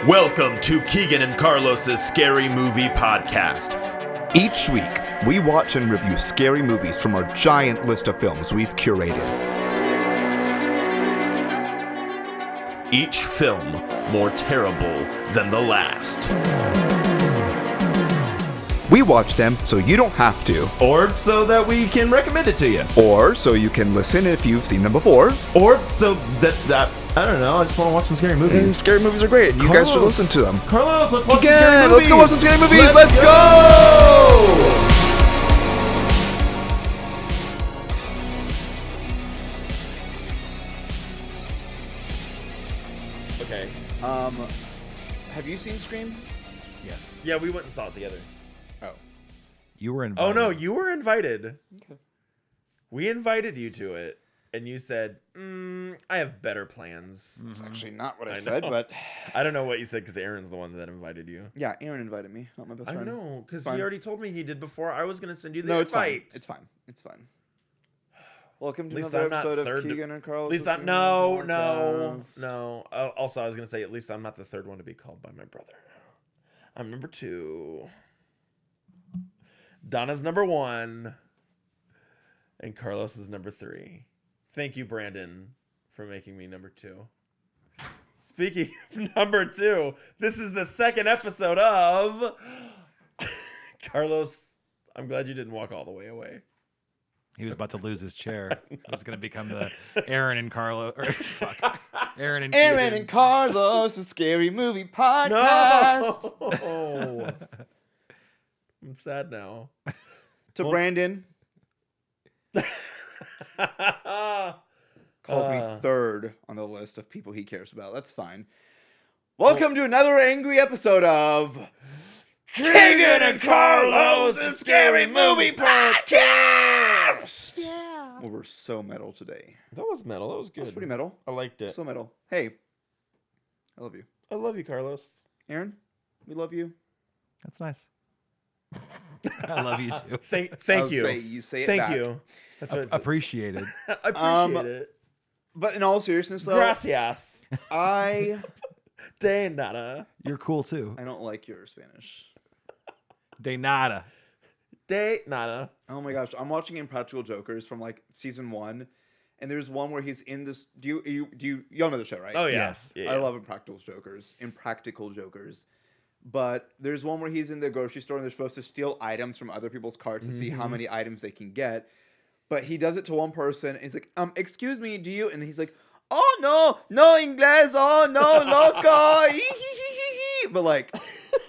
Welcome to Keegan and Carlos's Scary Movie Podcast. Each week, we watch and review scary movies from our giant list of films we've curated. Each film more terrible than the last. We watch them so you don't have to, Or so that we can recommend it to you. or so you can listen if you've seen them before. Or so that I don't know, I just want to watch some scary movies. And scary movies are great. You guys should listen to them. Carlos, let's watch some Again, scary movies. let's go watch some scary movies. Let's go! Okay. Have you seen Scream? Yes. Yeah, we went and saw it together. Oh. You were invited. Oh no, you were invited. Okay. We invited you to it, and you said, I have better plans. That's actually not what I I said, know. but I don't know what you said because Aaron's the one that invited you. yeah, Aaron invited me, not my best I friend. know, because he Fine. already told me he did before. I was going to send you the No, it's fine. invite. It's fine. It's fine. Welcome to At least another I'm not episode third. of Keegan and Carlos. At least I'm no. Also, I was gonna say at least I'm not the third one to be called by my brother. I'm number 2. Donna's number 1, and Carlos is number 3. Thank you, Brandon, for making me number 2. Speaking of number 2, this is the second episode of Carlos. I'm glad you didn't walk all the way away. He was about to lose his chair. He was going to become the Aaron and Carlo. Or, fuck. Aaron and Carlos, a scary movie podcast. No. I'm sad now. To Brandon. Calls me third on the list of people he cares about. That's fine. Welcome to another angry episode of Keegan and Carlos, a scary movie podcast. Yeah. Well, we're so metal today. That was metal. That was good. That's pretty metal. I liked it. So metal. Hey, I love you. I love you, Carlos. Aaron, we love you. That's nice. I love you too. Thank you. You say it Thank back. you. That's what Appreciated. I appreciate it. But in all seriousness, though, Gracias. I De nada. You're cool too. don't like your Spanish. De nada. De nada. Oh my gosh, I'm watching Impractical Jokers from like season 1, and there's one where he's in this. Y'all know the show, right? Oh, yeah. Yes. Yeah, I love Impractical Jokers. But there's one where he's in the grocery store and they're supposed to steal items from other people's carts to see how many items they can get. But he does it to one person and he's like, excuse me, do you? And he's like, oh no inglés, oh no, loco. But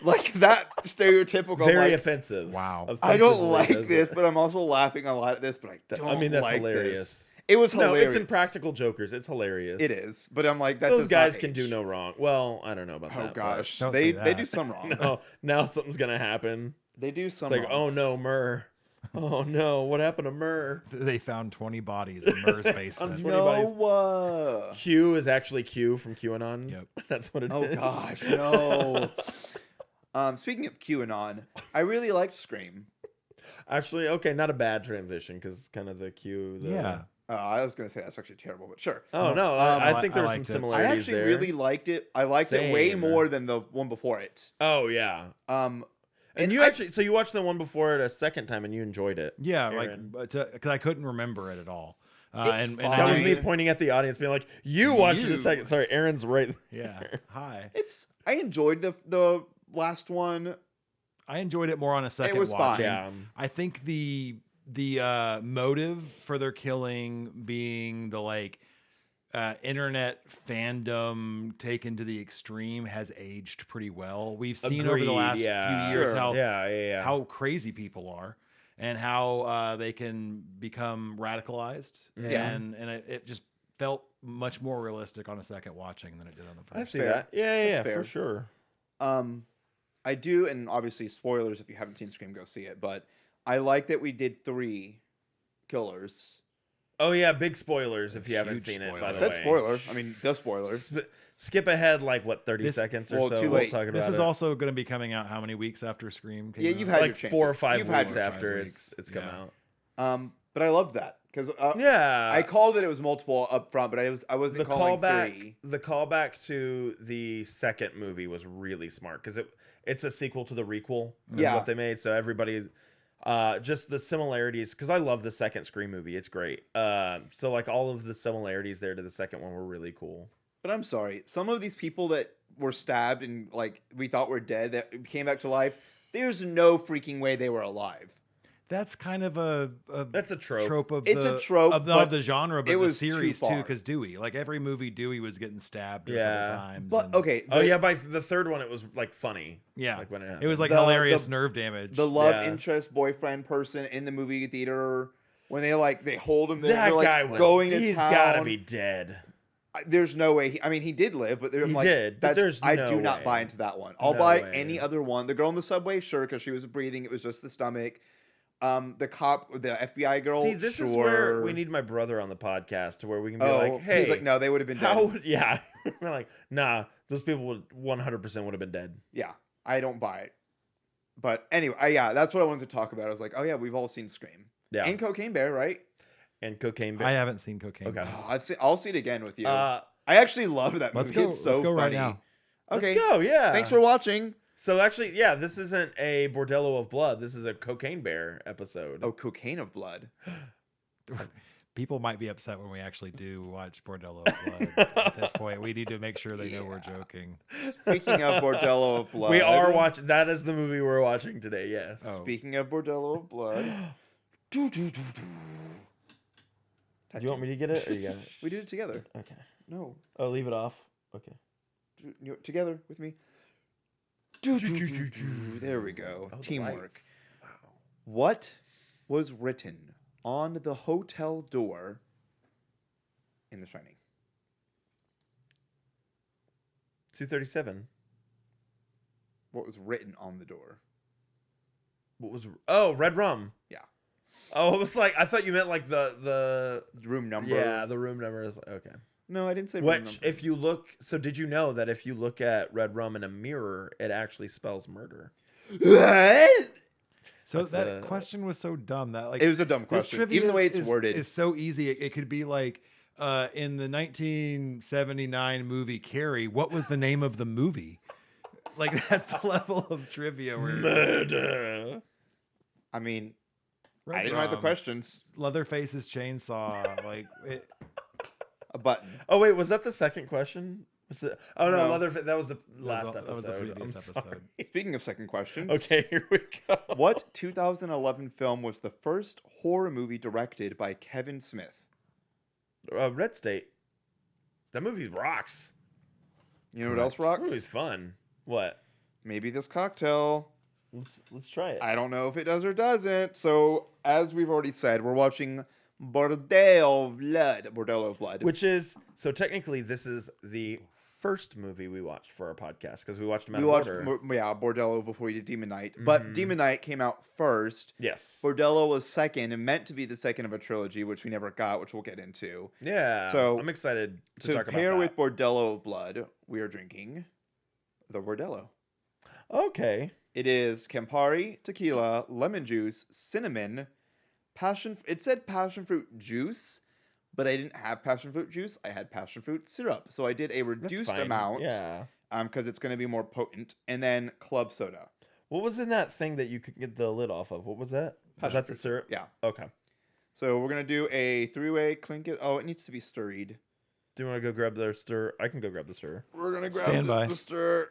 like that stereotypical. Very like, offensive. Wow. I don't Offensively like does this, it. but I'm also laughing a lot at this, but I don't I mean, that's like hilarious. this. It was No, hilarious. it's Impractical Jokers. It's hilarious. It is, but I'm like, that Those does guys not can age. do no wrong. Well, I don't know about Oh that. gosh, Don't they say that. do some wrong. But no, now something's gonna happen. They do some It's like, wrong. oh no, Murr. Oh no, what happened to Murr? They found 20 bodies in Murr's basement. No. Q is actually Q from QAnon. Yep. That's what it is. Oh gosh, no. Speaking of QAnon, I really liked Scream. Actually, okay, not a bad transition because kind of the Q. Yeah. I was gonna say that's actually terrible, but sure. Oh no, I think I there were some liked it. I similarities actually there. really liked it. I liked it way Same. more than the one before it. Oh yeah. And you actually, so you watched the one before it a second time and you enjoyed it. Yeah, Aaron. because I couldn't remember it at all. It's and fine. That was I, me pointing at the audience, being like, "You watched it a You. second." Sorry, Aaron's right. yeah. Hi. I enjoyed the last one. I enjoyed it more on a second was watch. fine. Yeah. I think the motive for their killing being the internet fandom taken to the extreme has aged pretty well. We've seen over the last few years Sure. how crazy people are and how they can become radicalized. Yeah. And it just felt much more realistic on a second watching than it did on the first. I see fair. that. Yeah, That's fair. for sure. I do, and obviously spoilers if you haven't seen Scream, go see it. But I like that we did 3 killers. Oh yeah, big spoilers if you haven't Huge seen it. spoilers. By I the said way, spoiler. I mean, the spoiler. Skip ahead 30 This- seconds or well, so. too We'll late. talk about This is it. also going to be coming out how many weeks after Scream came Yeah, out? you've had your like chances. 4 or 5 You've had weeks your after chances. it's come Yeah. out. But I loved that because Yeah, I called it was multiple up front, but I wasn't the calling callback. 3. The callback to the second movie was really smart because it's a sequel to the requel. Is Yeah. what they made. So everybody, just the similarities. Because I love the second Scream movie. It's great. So like all of the similarities there to the second one were really cool. But I'm sorry, some of these people that were stabbed and like we thought were dead that came back to life, there's no freaking way they were alive. That's kind of That's a trope. of It's the, a trope, of but the genre, but it the was series too too. far. Because Dewey, like every movie, Dewey was getting stabbed a Yeah. couple times. But and- okay, Oh yeah, by the third one it was like funny. yeah, Like when it it happened. was like The- hilarious the- nerve damage. the love Yeah. interest boyfriend person in the movie theater when they hold him there, That they're like guy was. going to He's town. gotta be dead. There's no way. He did live, but He did, but there's I no do not way. buy into that one. I'll No buy way. any other one. The girl in the subway, sure, because she was breathing. It was just the stomach. The cop, the FBI girl. See, this sure. is where we need my brother on the podcast to where we can be Oh, like, hey, he's like, no, they would have been dead. how? Yeah, we're like, nah, those people would 100% would have been dead. Yeah, I don't buy it. But anyway, yeah, that's what I wanted to talk about. I was like, oh yeah, we've all seen Scream. Yeah, And Cocaine Bear, right? and Cocaine I Bear. haven't seen Cocaine. Okay. Bear. Oh, I'll see it again with you. Uh, I actually love that movie. Let's go. It's so let's go right funny. now. Okay. Let's go. Yeah. Thanks for watching. So actually, yeah, this isn't a Bordello of Blood. This is a Cocaine Bear episode. Oh, Cocaine of Blood. People might be upset when we actually do watch Bordello of Blood. At this point, we need to make sure they know we're joking. Speaking of Bordello of Blood. We are watching. That is the movie we're watching today. Yes. Oh. Speaking of Bordello of Blood. Do you want me to get it, or you got it? We did it together. Okay. No. Oh, leave it off. Okay. Together with me. There we go. Oh, the Teamwork. lights. Wow. What was written on the hotel door in The Shining? 237. What was written on the door? What was? Oh, red rum. Yeah. Oh, it was like I thought you meant like the Room number. yeah, the room number is okay. No, I didn't say room Which, number. if you look, so did you know that if you look at red rum in a mirror, it actually spells murder? What? So That's that a- question was so dumb that like It was a dumb this question. trivia Even the way it's is, worded. is so easy. It could be like in the 1979 movie Carrie, what was the name of the movie? Like that's the level of trivia where Murder. I mean, Red I didn't write the Rum, questions. Leatherface's chainsaw, like it, A button. Oh wait, was that the second question? Was it, oh no, No. Leatherface. That was the last that episode. was the previous I'm episode. sorry. Speaking of second questions. Okay, here we go. What 2011 film was the first horror movie directed by Kevin Smith? Red State. That movie rocks. You know what else That rocks? movie's fun. What? Maybe this cocktail. Let's try it. I don't know if it does or doesn't. So, as we've already said, we're watching Bordello of Blood. Which is so technically this is the first movie we watched for our podcast because we watched them out we of watched, order. Bordello before we did Demon Knight. But Demon Knight came out first. Yes. Bordello was second and meant to be the second of a trilogy, which we never got, which we'll get into. Yeah. So, I'm excited to To talk pair about with Bordello of Blood, we are drinking the Bordello. that. Okay. It is Campari, tequila, lemon juice, cinnamon, passion. It said passion fruit juice, but I didn't have passion fruit juice. I had passion fruit syrup. So I did a That's reduced fine. amount. Yeah. Because it's going to be more potent. And then club soda. What was in that thing that you could get the lid off of? What was that? Was Passion that the fruit. syrup? Yeah. Okay. So we're going to do a three-way clink it. Oh, it needs to be stirred. Do you want to go grab the stir? I can go grab the stir. We're going to grab Stand by. the stir.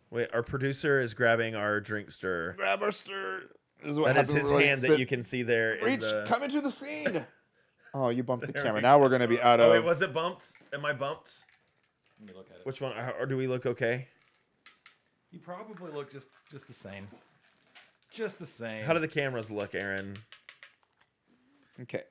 Wait, our producer is grabbing our drink stir. Grab our stir. This is what That is happens his when we hand sit- that you can see there. In Reach, the... come into the scene. Oh, you bumped the There camera. we Now go. we're going to be out Oh, of... wait, was it bumped? Am I bumped? let me look at it. Which one? Or do we look okay? You probably look just the same. Just the same. How do the cameras look, Aaron? Okay.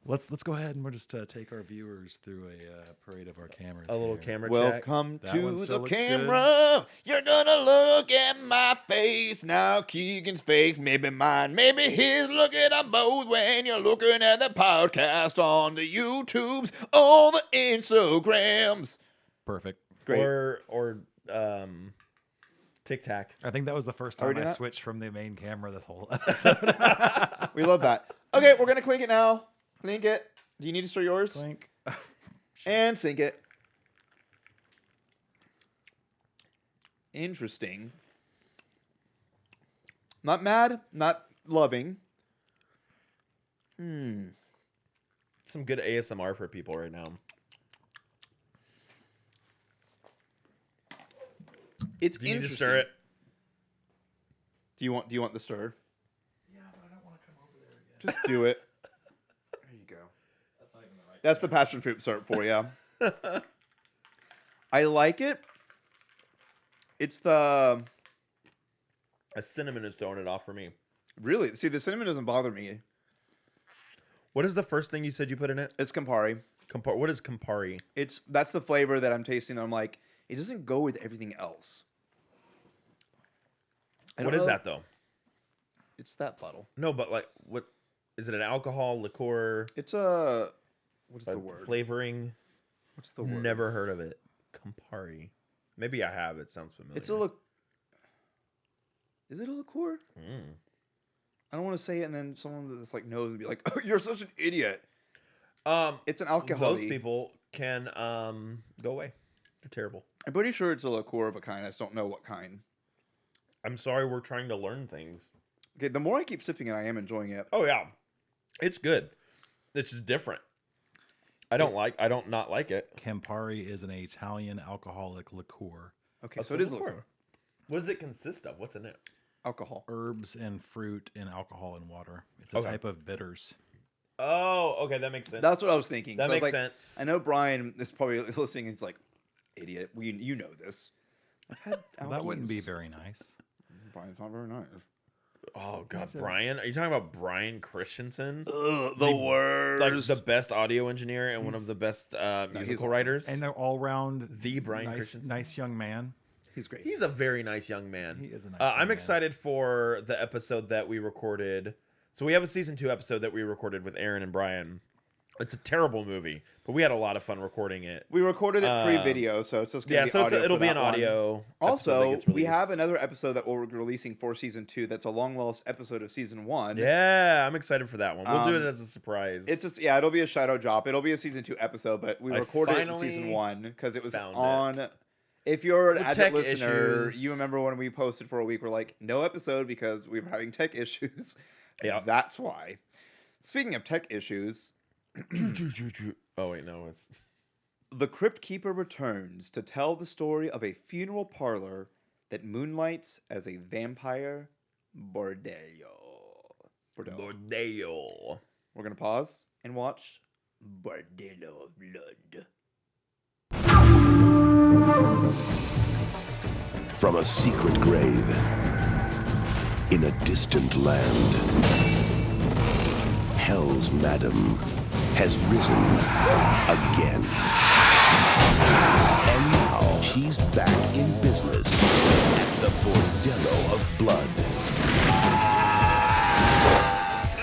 Let's go ahead and we'll just take our viewers through a parade of our cameras. A little here. camera check. Welcome That to one the still looks camera. You're gonna look at my face now. Keegan's face, maybe mine, maybe his. Look at them both when you're looking at the podcast on the YouTubes, on the Instagrams. Perfect. Great. Or Tic Tac. I think that was the first Are we time I doing that? switched from the main camera this whole episode. We love that. Okay, we're gonna clink it now. Clink it. Do you need to stir yours? Clink. And sink it. Interesting. Not mad, not loving. Some good ASMR for people right now. It's Do you need to interesting. stir it? Do you want the stir? Yeah, but I don't want to come over there again. Just do it. There you go. That's not even the right. That's the passion fruit syrup for you. I like it. It's the A cinnamon is throwing it off for me. really see the cinnamon doesn't bother me. What is the first thing you said you put in it? It's Campari. What is Campari? That's the flavor that I'm tasting. That I'm like, it doesn't go with everything else. I don't What is know. that though? It's that bottle. No, but like, what is it? An alcohol, liqueur, It's a what's a the word? flavoring? What's the word? Never heard of it. Campari. Maybe I have. It sounds familiar. It's a look. Is it a liqueur? Mm. I don't want to say it, and then someone that's like knows and be like, "Oh, you're such an idiot." It's an alcohol. Those people can go away. They're terrible. I'm pretty sure it's a liqueur of a kind. I just don't know what kind. I'm sorry. We're trying to learn things. Okay, the more I keep sipping it, I am enjoying it. Oh yeah, it's good. It's just different. I don't not like it. Campari is an Italian alcoholic liqueur. Okay, Oh, so it is liqueur. What does it consist of? What's in it? Alcohol. Herbs and fruit and alcohol and water. It's a Okay. type of bitters. Oh, okay, that makes sense. That's what I was thinking. That So I was makes like, sense. I know Brian is probably listening. He's like, "Idiot, you know this." I've had Well, that wouldn't be Alkies. very nice. Brian's not very nice. Oh god, Brian? Are you talking about Brian Christensen? Ugh, The- worst. Like the best audio engineer and one of the best he's musical awesome. writers. And they're all round The Brian nice, Christensen. nice young man. He's great. He's a very nice young man. He is a nice I'm young man. excited for the episode that we recorded. So we have a season 2 episode that we recorded with Aaron and Brian. It's a terrible movie, but we had a lot of fun recording it. We recorded it pre-video, so it's just gonna Yeah, be so audio it'll for be that an one. audio. episode that Also, gets we have released. another episode that we're releasing for season 2. That's a long lost episode of season 1. Yeah, I'm excited for that one. We'll do it Um, as a surprise. It's just it'll be a shadow drop. It'll be a season 2 episode, but we I recorded it in finally season 1 because it was found on. it. If you're an With avid tech listener, issues. you remember when we posted for a week, we're like, no episode because we were having tech issues. Yeah. That's why. Speaking of tech issues, Oh wait, no, it's the Crypt Keeper returns to tell the story of a funeral parlor that moonlights as a vampire bordello. Bordello. We're going to pause and watch Bordello of Blood. From a secret grave in a distant land, Hell's Madam has risen again. And now she's back in business at the Bordello of Blood,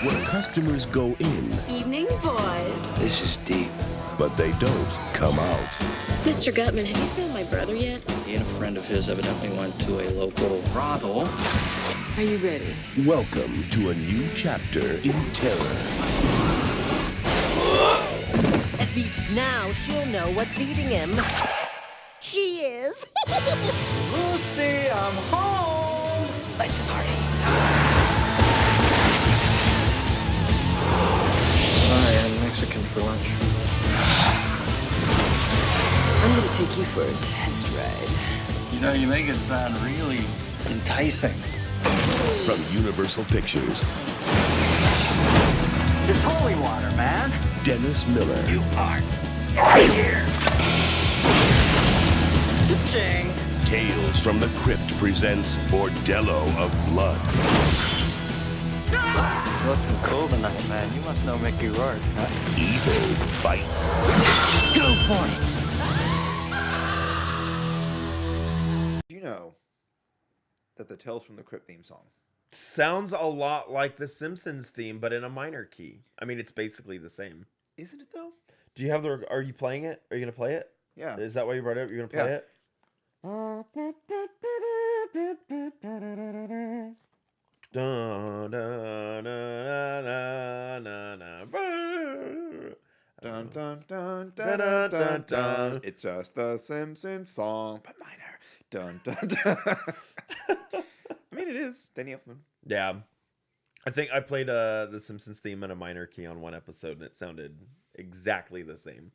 where customers go in, Evening, boys. This is deep. but they don't come out. Mr. Gutman, have you found my brother yet? He and a friend of his evidently went to a local brothel. Are you ready? Welcome to a new chapter in terror. At least now she'll know what's eating him. She is. Lucy, I'm home. Let's party. I am Mexican for lunch. I'm gonna take you for a test ride. You know, you make it sound really enticing. From Universal Pictures, It's holy water, man. Dennis Miller, You are right here. Ching. Tales from the Crypt presents Bordello of Blood. Looking cool tonight, man. You must know Mickey Rourke, huh? Evil bites. Go for it. Do you know that the Tales from the Crypt theme song? Sounds a lot like the Simpsons theme, but in a minor key. I mean, it's basically the same. Isn't it though? Do you have the? Are you playing it? Are you gonna play it? Yeah. Is that why you brought it up? You're gonna play Yeah. it? Dun, dun, dun, dun, dun, dun, dun, Dun, dun, dun, dun, dun, dun. dun. It's just the Simpsons song, but minor. Dun, dun, dun. I mean, it is Danny Elfman. Yeah. I think I played the Simpsons theme in a minor key on one episode, and it sounded exactly the same.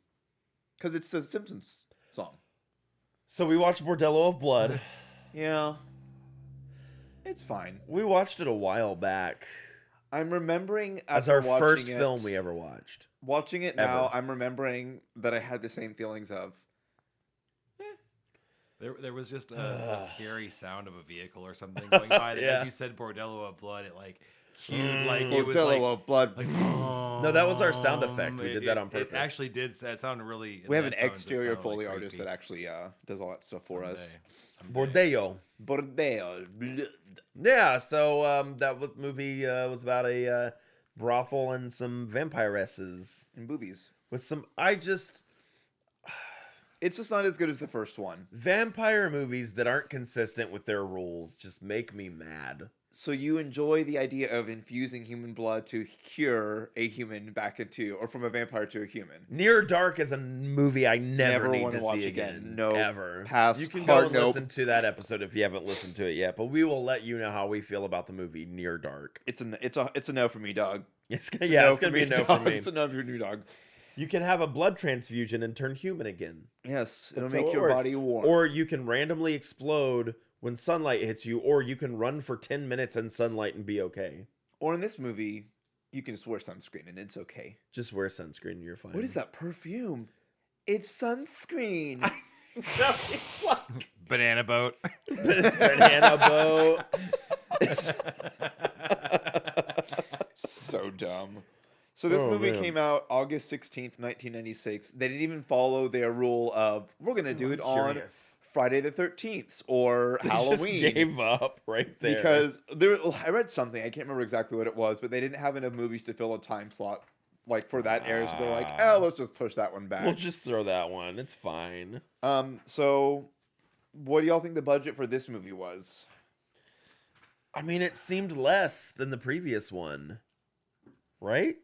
Because it's the Simpsons song. So we watched Bordello of Blood. Yeah. It's fine. We watched it a while back. I'm remembering As after our watching first it, film we ever watched. Watching it now, Ever. I'm remembering that I had the same feelings of. There was just a scary sound of a vehicle or something going by. That, Yeah. As you said, Bordello of Blood, it like cued like it was Bordello like, of Blood. like No, that was our sound effect. We did that on purpose. It actually did. It sounded really. We have an exterior Foley artist that actually does all that stuff for us. Bordello. Bordello of Blood. Yeah, so that movie was about a brothel and some vampiresses And boobies. with some. It's just not as good as the first one. Vampire movies that aren't consistent with their rules just make me mad. So you enjoy the idea of infusing human blood to cure a human back into, or from a vampire to a human. Near Dark is a movie I never need wanna to watch see again. again. No. Ever. Pass. You can go Hard and nope. listen to that episode if you haven't listened to it yet, but we will let you know how we feel about the movie Near Dark. It's a no for me, dog. It's No yeah, it's going to be a no for dog. me. It's a no for me, dog. You can have a blood transfusion and turn human again. Yes, it'll That's how make it your works. body warm. Or you can randomly explode when sunlight hits you, or you can run for 10 minutes in sunlight and be okay. Or in this movie, you can just wear sunscreen and it's okay. Just wear sunscreen and you're fine. What is that perfume? It's sunscreen. Banana boat. It's banana boat. So dumb. So this Oh, movie man. came out August 16th, 1996. They didn't even follow their rule of, we're going to do it on Curious. Friday the 13th or They Halloween. just gave up right there. Because I read something, I can't remember exactly what it was, but they didn't have enough movies to fill a time slot like for that era. So they're like, let's just push that one back. we'll just throw that one. It's fine. So what do y'all think the budget for this movie was? I mean, it seemed less than the previous one. Right?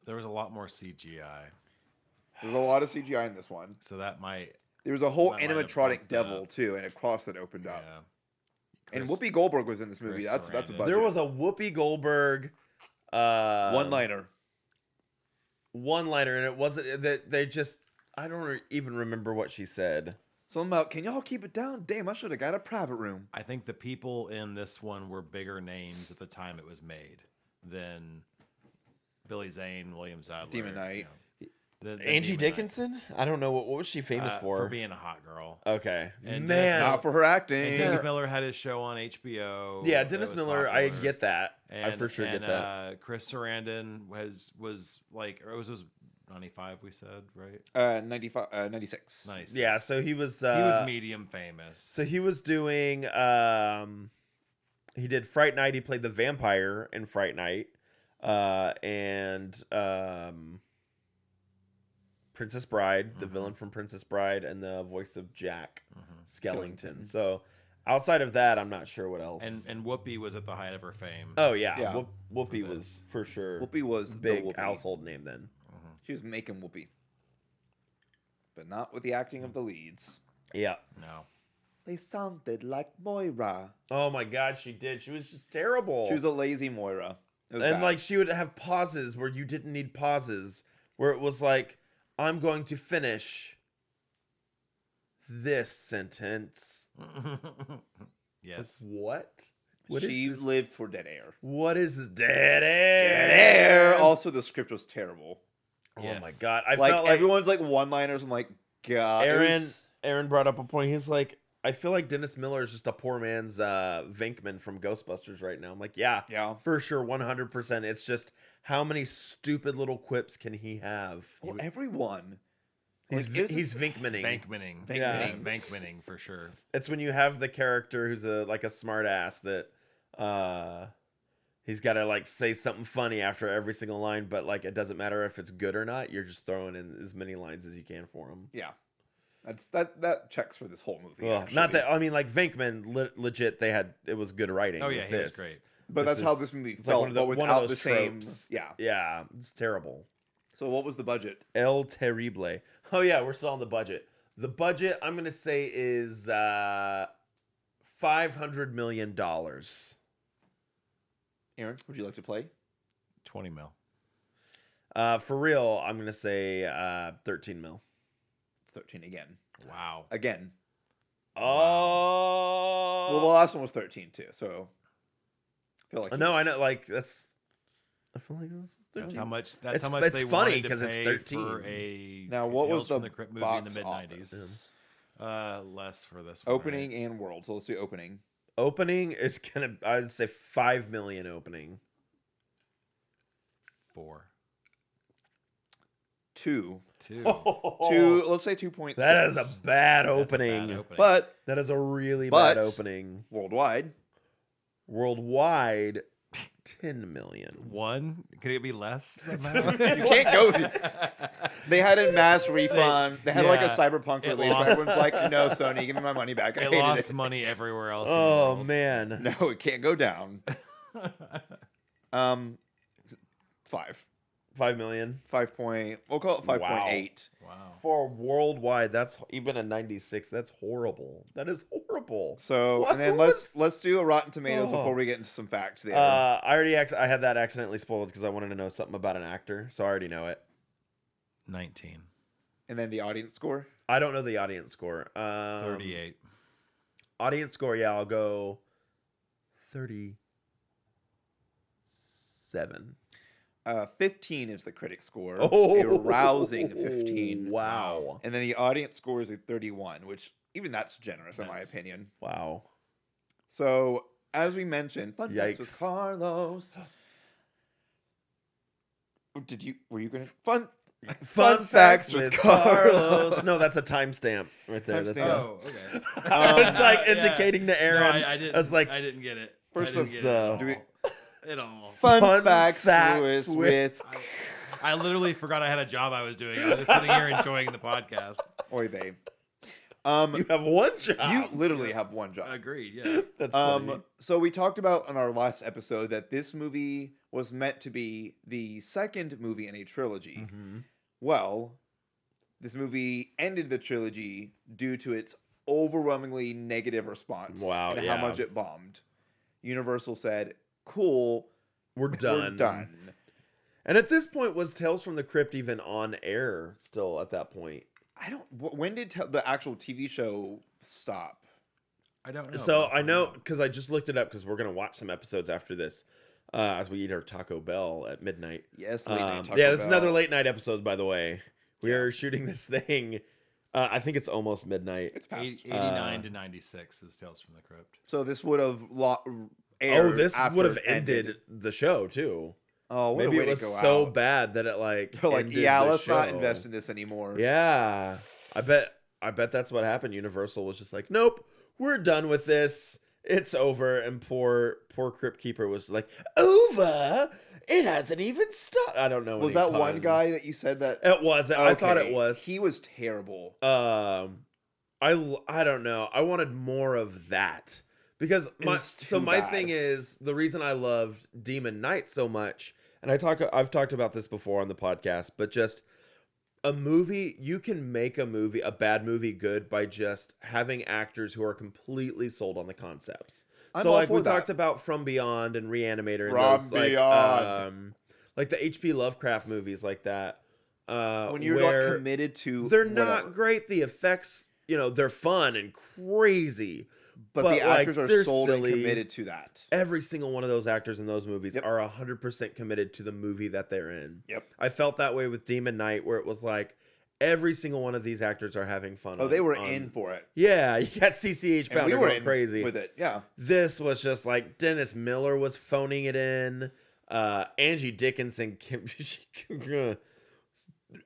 There was a lot more CGI, There's a lot of CGI in this one. so that might. There was a whole That might have animatronic bumped devil up. too, and a cross that opened Yeah. up. And Chris- Whoopi Goldberg was in this movie. Chris That's a Sarandon. budget. There was a Whoopi Goldberg one-liner. one-liner, and it wasn't that they just. I don't even remember what she said. Something about, can y'all keep it down? Damn, I should have got a private room. I think the people in this one were bigger names at the time it was made than Billy Zane, William Sadler, Demon Knight. than Angie Demon Knight. Dickinson? I don't know what was she famous For being a hot girl. Okay, And man. Not for her acting. And Dennis Miller had his show on HBO. Yeah, that Dennis was Miller. I popular. get that. I And, for sure get that. Chris Sarandon was like, it was 95. We said right. 95, 96. 96. Yeah, so he was. he was medium famous. So he was doing. He did Fright Night. He played the vampire in Fright Night, and Princess Bride, the villain from Princess Bride, and the voice of Jack Skellington. So outside of that, I'm not sure what else. And Whoopi was at the height of her fame. oh yeah, Yeah. Whoopi For this. was for sure Whoopi was the big Whoopi. household name then. She was making Whoopi. But not with the acting of the leads. Yeah. No. They sounded like Moira. Oh my God, she did. She was just terrible. She was a lazy Moira. It was And bad. like she would have pauses where you didn't need pauses, where it was like, I'm going to finish this sentence. Yes. What? What is she this? lived for dead air. What is this? Dead air. Dead air. Also, the script was terrible. Oh Yes. my God. I Like, felt like everyone's like one-liners. I'm like, God. it Aaron was- Aaron brought up a point. He's like, I feel like Dennis Miller is just a poor man's Venkman from Ghostbusters right now. I'm like, yeah, for sure, 100%. It's just how many stupid little quips can he have? Well, everyone. He's Like, it was he's just- Venkmaning. Bankmaning. Yeah. Bankmaning for sure. It's when you have the character who's like a smart ass that he's got to like say something funny after every single line, but like it doesn't matter if it's good or not. You're just throwing in as many lines as you can for him. Yeah. That checks for this whole movie. Well, actually. not that I mean, like Venkman, legit. It was good writing. Oh yeah, with he was this. great. But This that's how is- this movie it's like felt, one of but the- one of without those the same. tropes. Yeah. Yeah, it's terrible. So what was the budget? El Terrible. Oh yeah, we're still on the budget. The budget I'm gonna say is $500 million. Aaron, would you like to play? 20 mil. For real, I'm gonna say 13 mil. 13 again. Wow. Again. Oh. Well, the last one was 13 too. So I feel like No, I know. Like that's. I feel like that's 13. That's how much. It's- That's how much it's they funny wanted to 'cause it's pay 13. for a. Now, what Tales was the from the Crypt movie in the box mid office? '90s? Less for this one. Opening and world. So let's do opening. Opening is gonna. I'd say 5 million opening. 4. 2. 2. 2. Let's say 2.6. That is a bad That's a opening. bad opening. But That is a really But- bad opening. worldwide, Worldwide, 10 million. 1. Can it be less? Somehow? you can't go. They had a mass refund. They had like a yeah, cyberpunk it release. lost- Everyone's like, "No, Sony, give me my money back." I It hated lost it. money everywhere else. in the Oh world. man. No, it can't go down. 5. 5 million 5 point. We'll call it 5.8. Wow. for worldwide. That's even a 96. That's horrible. That is horrible. So What? and then Who let's was- do a Rotten Tomatoes Oh. before we get into some facts there. I already I had that accidentally spoiled because I wanted to know something about an actor, so I already know it. 19. And then the audience score. I don't know the audience score. 38. Audience score, yeah, I'll go 37. 15 is the critic score. Oh, A rousing 15. Wow. And then the audience score is a 31, which even that's generous in my That's- opinion. Wow. So as we mentioned, fun facts with Yikes. Carlos. Were you gonna Fun facts with Carlos. No, that's a timestamp right there. That's Timestamp. Oh, okay. I was like Yeah. indicating to No, Aaron. I didn't. I was like, I didn't get it. first I didn't was get the- it Do we- at all. At all. fun facts facts with I literally forgot I had a job I was doing. I was just sitting here enjoying the podcast. Oy babe. you have one job. You literally have one job. Agreed. Yeah. That's funny. So we talked about on our last episode that this movie was meant to be the second movie in a trilogy. Mm-hmm. Well, this movie ended the trilogy due to its overwhelmingly negative response. Wow, and yeah. how much it bombed. Universal said, "Cool, We're done. we're done." And at this point, was Tales from the Crypt even on air still at that point? I don't. When did the actual TV show stop? I don't know. So I know because I just looked it up because we're going to watch some episodes after this as we eat our Taco Bell at midnight. Yes, late night Taco yeah, this is Bell. another late night episode, by the way. We are shooting this thing. I think it's almost midnight. It's past. 89 to 96 is Tales from the Crypt. So this would have Oh, aired. this after would have it ended the show too. Oh, what Maybe a way it was to go so out. bad that it like They're like, ended yeah, the let's not show. invest in this anymore. Yeah, I bet that's what happened. Universal was just like, nope, we're done with this. It's over. And poor Crypt Keeper was like, over? It hasn't even started. I don't know. Was any that one puns. guy that you said that? It was. I thought it Okay, was. He was terrible. I don't know. I wanted more of that because It's so too my bad. thing is the reason I loved Demon Knight so much, and I've talked about this before on the podcast, but just a movie, you can make a bad movie good by just having actors who are completely sold on the concepts. I'm So all like for we that. talked about From Beyond and Reanimator and From those like Beyond. like the H.P. Lovecraft movies like that. When you're where like committed to, they're not whatever. great. The effects, they're fun and crazy. but but, the like, actors are they're sold silly. and committed to that. Every single one of those actors in those movies Yep. are 100% committed to the movie that they're in. Yep. I felt that way with Demon Knight, where it was like every single one of these actors are having fun. Oh, they were on- in for it. Yeah, you got CCH And we Pounder were going in crazy with it. Yeah. This was just like Dennis Miller was phoning it in. Angie Dickinson,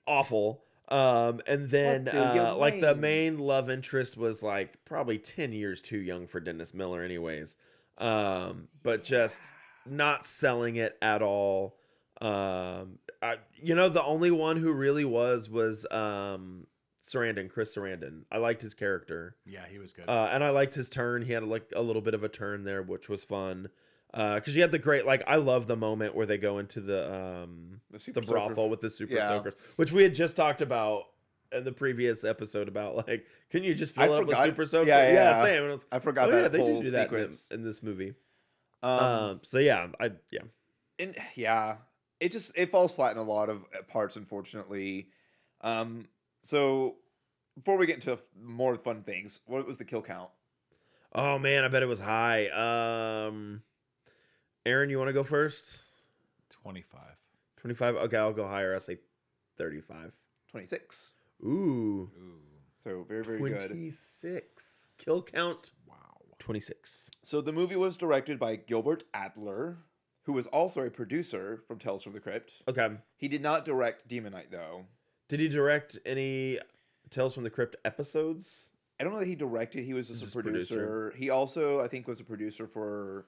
awful. And then What do you like the mean? main love interest was like probably 10 years too young for Dennis Miller anyways. But just not selling it at all. The only one who really was Sarandon, Chris Sarandon. I liked his character. Yeah, he was good. And I liked his turn. He had like a little bit of a turn there, which was fun. Because you had the great, like, I love the moment where they go into the super brothel soaker. with the super Yeah. soakers, which we had just talked about in the previous episode about, like, can you just fill I up with forgot- super soaker? yeah. Same. And I forgot oh, that yeah, they whole do that sequence. in this movie. Um, So yeah, and yeah, it falls flat in a lot of parts, unfortunately. So before we get into more fun things, what was the kill count? Oh man, I bet it was high. Aaron, you want to go first? 25. 25. Okay, I'll go higher. I'll say 35. 26. Ooh, Ooh. So very, very good. 26. Kill count. Wow. 26. So the movie was directed by Gilbert Adler, who was also a producer from Tales from the Crypt. Okay. He did not direct Demon Knight, though. Did he direct any Tales from the Crypt episodes? I don't know that he directed. He was just a Just producer. producer. He also, I think, was a producer for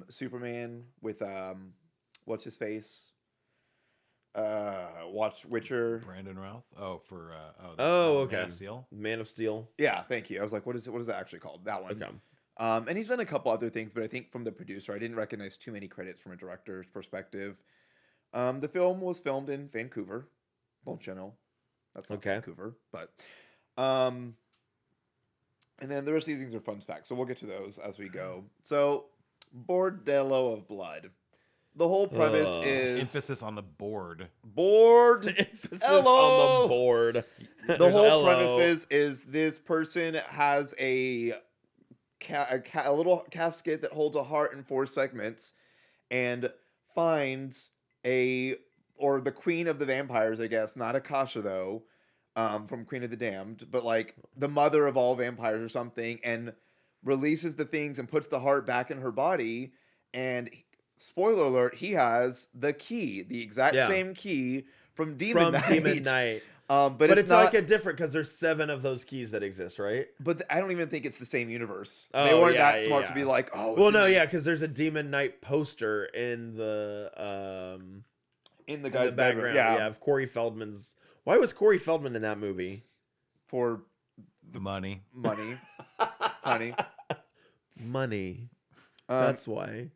Superman with what's his face? Watch Witcher. Brandon Routh. Oh, for Okay. Man of Steel. Man of Steel. Yeah, thank you. I was like, what is it? What is that actually called? That one. Okay. And he's done a couple other things, but I think from the producer, I didn't recognize too many credits from a director's perspective. The film was filmed in Vancouver. Don't you know? That's not Okay. Vancouver, but and then the rest of these things are fun facts, so we'll get to those as we go. So, Bordello of Blood. The whole premise is Emphasis on the board. bored. Emphasis Hello! on the board. The There's whole hello. premise is this person has a little casket that holds a heart in 4 segments, and finds the queen of the vampires, I guess, not Akasha though, from Queen of the Damned, but like the mother of all vampires or something, and releases the things and puts the heart back in her body. And spoiler alert, he has the key, the exact Yeah. same key from Demon Knight. Demon Knight. But It's not like a different because there's 7 of those keys that exist, right? But I don't even think it's the same universe. Oh, They weren't yeah, that yeah, smart yeah. to be like, oh, it's Well, in no, the- yeah, because there's a Demon Knight poster in the in the in guy's the background. bedroom. Yeah, of Corey Feldman's. Why was Corey Feldman in that movie? For The money. money, honey. Money. Um, That's why.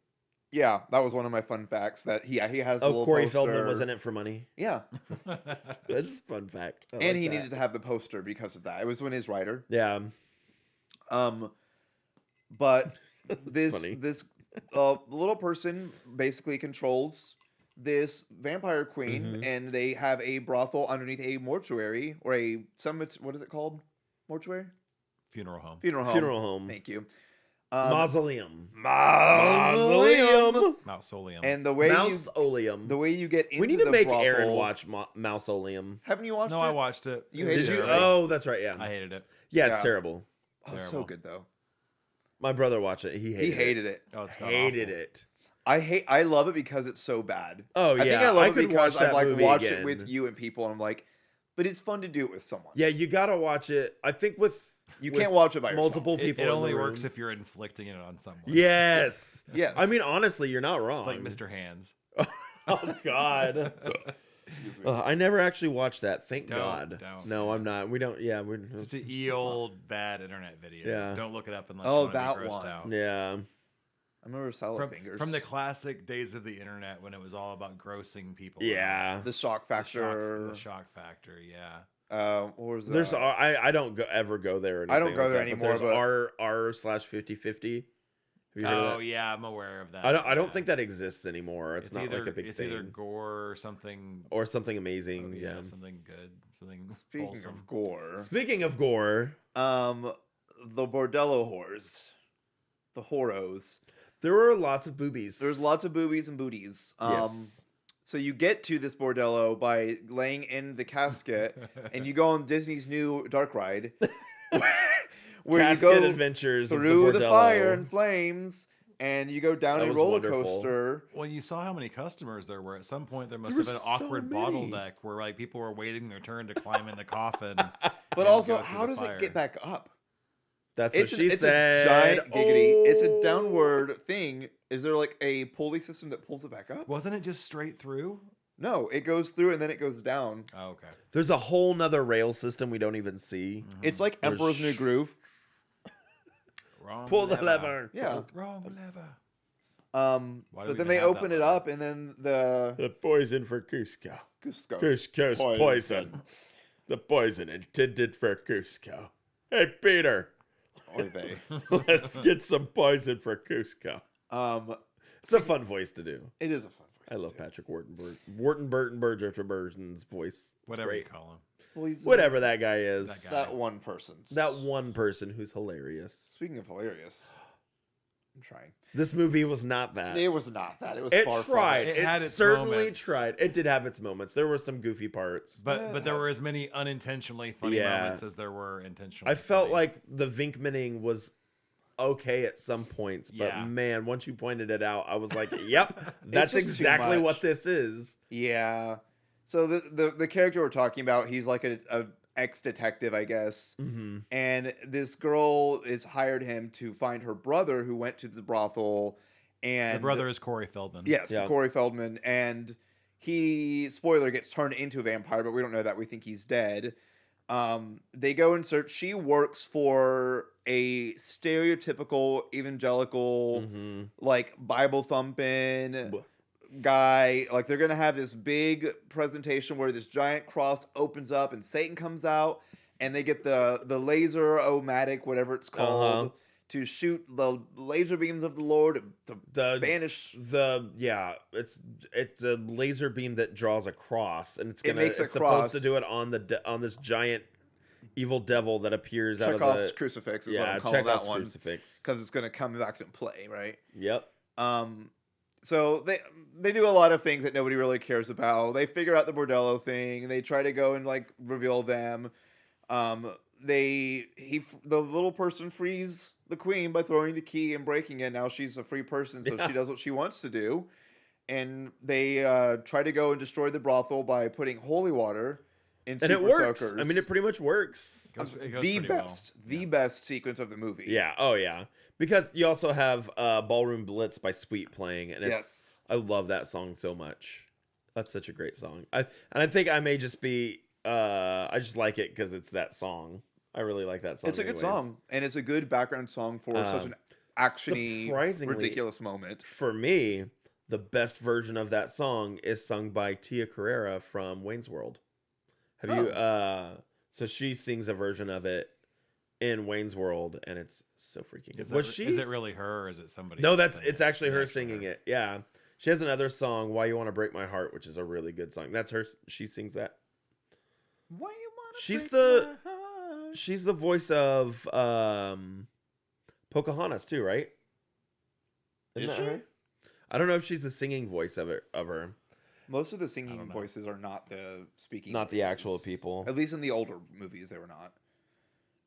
yeah, that was one of my fun facts. That he has. a Oh, little Corey poster. Feldman was in it for money. Yeah, That's a fun fact. I and like he that. needed to have the poster because of that. It was when his writer. Yeah. But this funny. little person basically controls this vampire queen, Mm-hmm. and they have a brothel underneath a mortuary or a summit. What is it called? Mortuary. Funeral home. Funeral home. Funeral home. Thank you. Mausoleum. Mausoleum. Mausoleum. And the way you Mausoleum. get into We need to the make brothel, Aaron watch Mausoleum. Haven't you watched no, it? I watched it. You It was hated Did you? it? terrible. Oh, that's right. Yeah. I hated it. Yeah, it's Yeah. terrible. Oh, it's so Terrible. good though. My brother watched it. He hated He hated it. Oh, it's god Hated awful. it. I love it because it's so bad. Oh, I think yeah. I love I it could because watch I've that like movie watched it again. with you and people, and I'm like, but it's fun to do it with someone. Yeah, you gotta watch it. I think with You with can't watch it by yourself. multiple It, people. it in only the works room. if you're inflicting it on someone. Yes. Yes. I mean, honestly, you're not wrong. It's like Mr. Hands. Oh God. I never actually watched that. Thank Don't, God. don't. No, I'm not. We don't. Yeah, we're. Just an old bad internet video. Yeah. Don't look it up unless Oh, you want to that be grossed one. out. Yeah. I remember Salad Fingers. From the classic days of the internet when it was all about grossing people. Yeah. the shock factor. The shock factor, yeah. What was that? There's I don't ever go there. Or I don't anything go like there that, anymore, But there's r/50/50. Have you heard of Oh that? yeah, I'm aware of that. I don't yeah. think that exists anymore. It's not either, like a big it's thing. either gore or something. Or something amazing. oh, yeah. something good, something Speaking wholesome. of gore, Speaking of gore, the Bordello whores, the horos. there were lots of boobies. There's lots of boobies and booties. Yes. So you get to this bordello by laying in the casket, and you go on Disney's new dark ride, where Casket you go Adventures through of the Bordello. fire and flames, and you go down That a was roller wonderful. coaster. Well, you saw how many customers there were. At some point, there must There have been an were so awkward many. bottleneck where like people were waiting their turn to climb in the coffin. But and also, go through how the does it fire. get back up? That's what she it's said. a giant giggity. It's a Oh. downward thing. Is there like a pulley system that pulls it back up? Wasn't it just straight through? No, it goes through and then it goes down. Oh, okay. There's a whole nother rail system we don't even see. It's like There's Emperor's New Groove. Wrong Pull the lever. Yeah. Wrong lever. Why do But we then even they have that open it letter? up, and then the poison for Cusco. Cusco's Cusco's poison. The poison intended for Cusco. Hey, Peter, Oy vey. let's get some poison for Cusco. It's a fun voice to do. It is a fun voice. I to love do. Patrick Wharton Burton's voice. It's Whatever you great. call him. Well, he's, Whatever that guy is. That guy. That one person. That one person who's hilarious. Speaking of hilarious, I'm trying. This movie was not that. It was not that. It was It far tried. from It had its certainly moments. tried. It did have its moments. There were some goofy parts. But there were as many unintentionally funny Yeah. moments as there were intentionally. I felt funny. like the Vinkmaning was okay at some points, but Yeah. man, once you pointed it out, I was like, "Yep, that's just too exactly much. what this is." Yeah. So the character we're talking about, he's like a ex-detective, I guess. Mm-hmm. And this girl is hired him to find her brother who went to the brothel. And the brother is Corey Feldman. Yes, Yeah. Corey Feldman. And he, spoiler, gets turned into a vampire, but we don't know that. We think he's dead. They go and search. She works for a stereotypical evangelical, Mm-hmm. like Bible thumping guy. Like they're gonna have this big presentation where this giant cross opens up and Satan comes out, and they get the laser-o-matic, whatever it's called, to shoot the laser beams of the Lord to banish. It's a laser beam that draws a cross, and it's makes a it's supposed cross. to do it on on this giant evil devil that appears out of Chekhov's the crucifix is what I'm calling Chekhov's that one, crucifix. because it's gonna come back to play, right? Yep. So they do a lot of things that nobody really cares about. They figure out the Bordello thing. They try to go and like reveal them. The little person frees the queen by throwing the key and breaking it. Now she's a free person, so she does what she wants to do. And they try to go and destroy the brothel by putting holy water in And it super works. soakers. I mean, it pretty much works. It goes the pretty best, well. the best sequence of the movie. Yeah. Oh, yeah. Because you also have Ballroom Blitz by Sweet playing, and Yes. I love that song so much. That's such a great song. I think I may just be I just like it because it's that song. I really like that song. It's a good anyways. song, and it's a good background song for such an actiony, surprisingly- ridiculous moment. For me, the best version of that song is sung by Tia Carrera from Wayne's World. Have you? So she sings a version of it in Wayne's World, and it's so freaking good. Is it really her, or is it somebody? No, else it's singing actually it? her singing it. Yeah, she has another song, "Why You Want to Break My Heart," which is a really good song. That's her. She sings that. Why you wanna She's break the- my heart? She's the voice of Pocahontas too, right? Isn't Is that she? her? I don't know if she's the singing voice of her. Most of the I singing don't know. voices are not the speaking. Not the voices. actual people. At least in the older movies, they were not.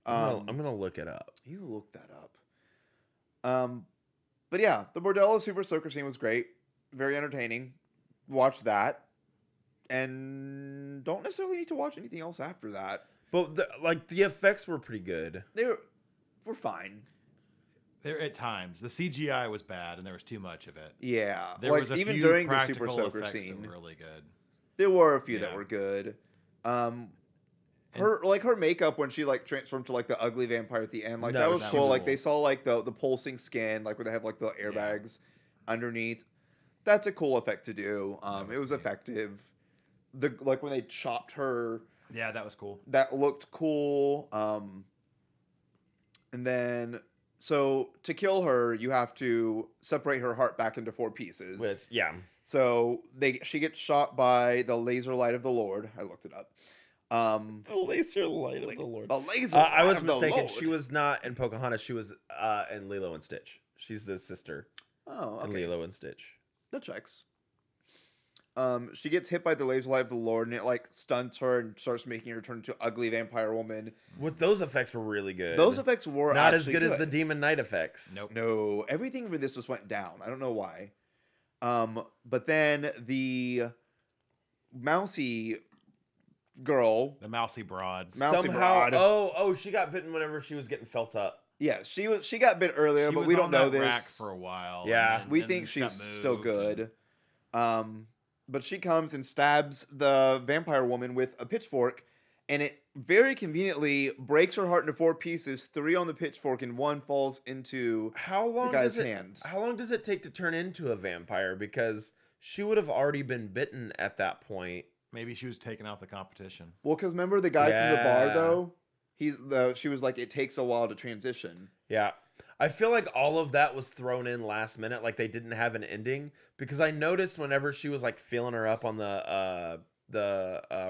I'm gonna look it up. You look that up. But yeah, the Bordello Super Soaker scene was great, very entertaining. Watch that, and don't necessarily need to watch anything else after that. But the effects were pretty good. We're fine. There at times the CGI was bad and there was too much of it. Yeah, There like was a even few during the practical Super Soaker effects scene, that were really good. there were a few that Yeah. were good. Her makeup when she like transformed to like the ugly vampire at the end, like No, that was that cool. was Like cool. they saw like the pulsing skin, like where they have like the airbags underneath. That's a cool effect to do. It was neat. effective. Like when they chopped her, Yeah, that was cool. that looked cool. And then so to kill her, you have to separate her heart back into 4 pieces. So she gets shot by the laser light of the Lord. I looked it up. The laser light of the Lord. The laser. I light was of the mistaken. Lord. She was not in Pocahontas. She was in Lilo and Stitch. She's the sister Oh, in okay. Lilo and Stitch. That checks. She gets hit by the laser light of the Lord, and it like stunts her and starts making her turn into an ugly vampire woman. Those effects were really good. Those effects were not as actually good as the Demon Knight effects. Nope. No, everything for this just went down. I don't know why. But then the mousy girl, The mousy broad. Mousy Somehow, broad. she got bitten whenever she was getting felt up. yeah, she got bit earlier, She but was we don't on know that this. rack for a while. Yeah. and We then think got she's moved still and- good. But she comes and stabs the vampire woman with a pitchfork, and it very conveniently breaks her heart into 4 pieces, 3 on the pitchfork, and 1 falls into How long the guy's does it? hand. How long does it take to turn into a vampire? Because she would have already been bitten at that point. Maybe she was taking out the competition. Well, because remember the guy from the bar, Yeah. though? She was like, it takes a while to transition. Yeah. I feel like all of that was thrown in last minute, like they didn't have an ending. Because I noticed whenever she was like feeling her up on the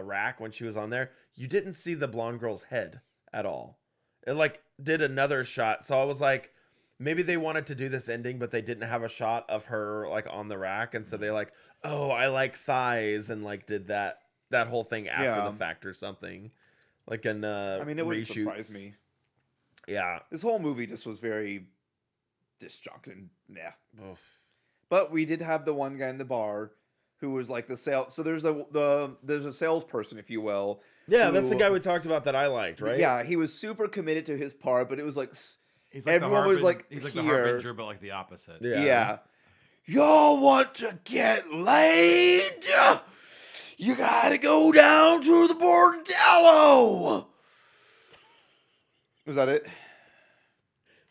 rack when she was on there, you didn't see the blonde girl's head at all. It like did another shot, so I was like, maybe they wanted to do this ending, but they didn't have a shot of her like on the rack, and so they like, oh, I like thighs, and like did that whole thing after the fact or something, like in I mean, it wouldn't reshoots. surprise me. Yeah. This whole movie just was very disjunct and yeah. Oof. But we did have the one guy in the bar who was like the sales. So there's there's a salesperson, if you will. Yeah, that's the who- guy we talked about that I liked, right? Yeah, he was super committed to his part, but it was like He's everyone was like, he's like here. the harbinger, but like the opposite. Yeah. Y'all want to get laid? You gotta go down to the Bordello. Was that it?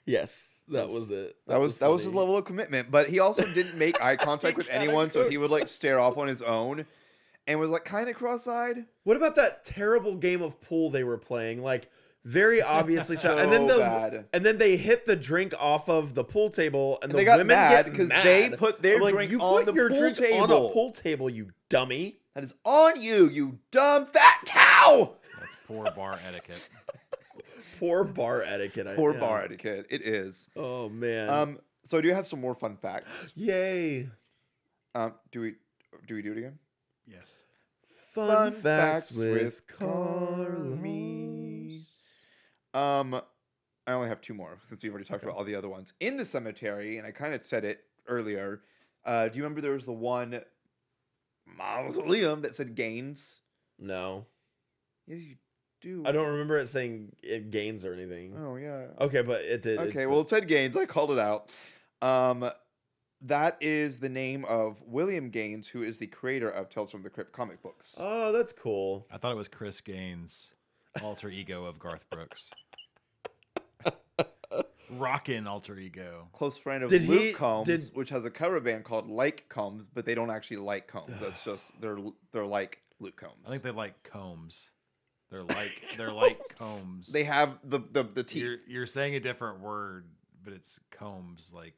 Yes, that was it. That was his funny. level of commitment. But he also didn't make eye contact with kinda anyone, so he would like cooked. stare off on his own, and was like kind of cross-eyed. What about that terrible game of pool they were playing? Like very obviously shot, and then So bad. and then they hit the drink off of the pool table, and And the they got women mad get 'cause mad. they put their I'm like, drink you on put the your pool drink on table. a pool table, you dummy. That is on you, you dumb fat cow. That's poor bar etiquette. Poor bar etiquette. Poor yeah. bar etiquette. It is. Oh man. So I do have some more fun facts. Yay. Do we do it again? Yes. Fun facts with Carlos. I only have 2 more since we've already talked about all the other ones. In the cemetery, and I kind of said it earlier. Do you remember there was the one mausoleum that said Gaines? No, Yeah, you do. I don't remember it saying it gains or anything. Oh yeah. Okay, but it did. Okay, well it said Gaines. I called it out. That is the name of William Gaines, who is the creator of Tales from the Crypt comic books. Oh, that's cool. I thought it was Chris Gaines, alter ego of Garth Brooks. Rockin' alter ego. Close friend of Did Luke he- Combs, did- which has a cover band called Like Combs, but they don't actually like Combs. That's just they're like Luke Combs. I think they like combs. They're like combs. They have the teeth. You're saying a different word, but it's combs. Like,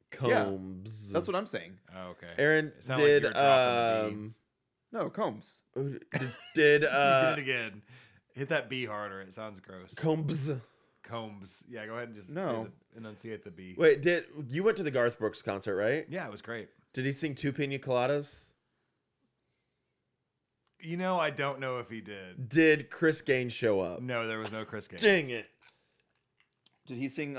Combs. That's what I'm saying. oh, okay. Aaron It sounded like did. you were dropping No, Combs. Did you did it again. Hit that B harder. It sounds gross. Combs. Combs. Yeah, go ahead and just No. enunciate the B. Wait, did you went to the Garth Brooks concert, right? Yeah, it was great. Did he sing Two Pina Coladas? You know, I don't know if he did. Did Chris Gaines show up? No, there was no Chris Gaines. Dang it. Did he sing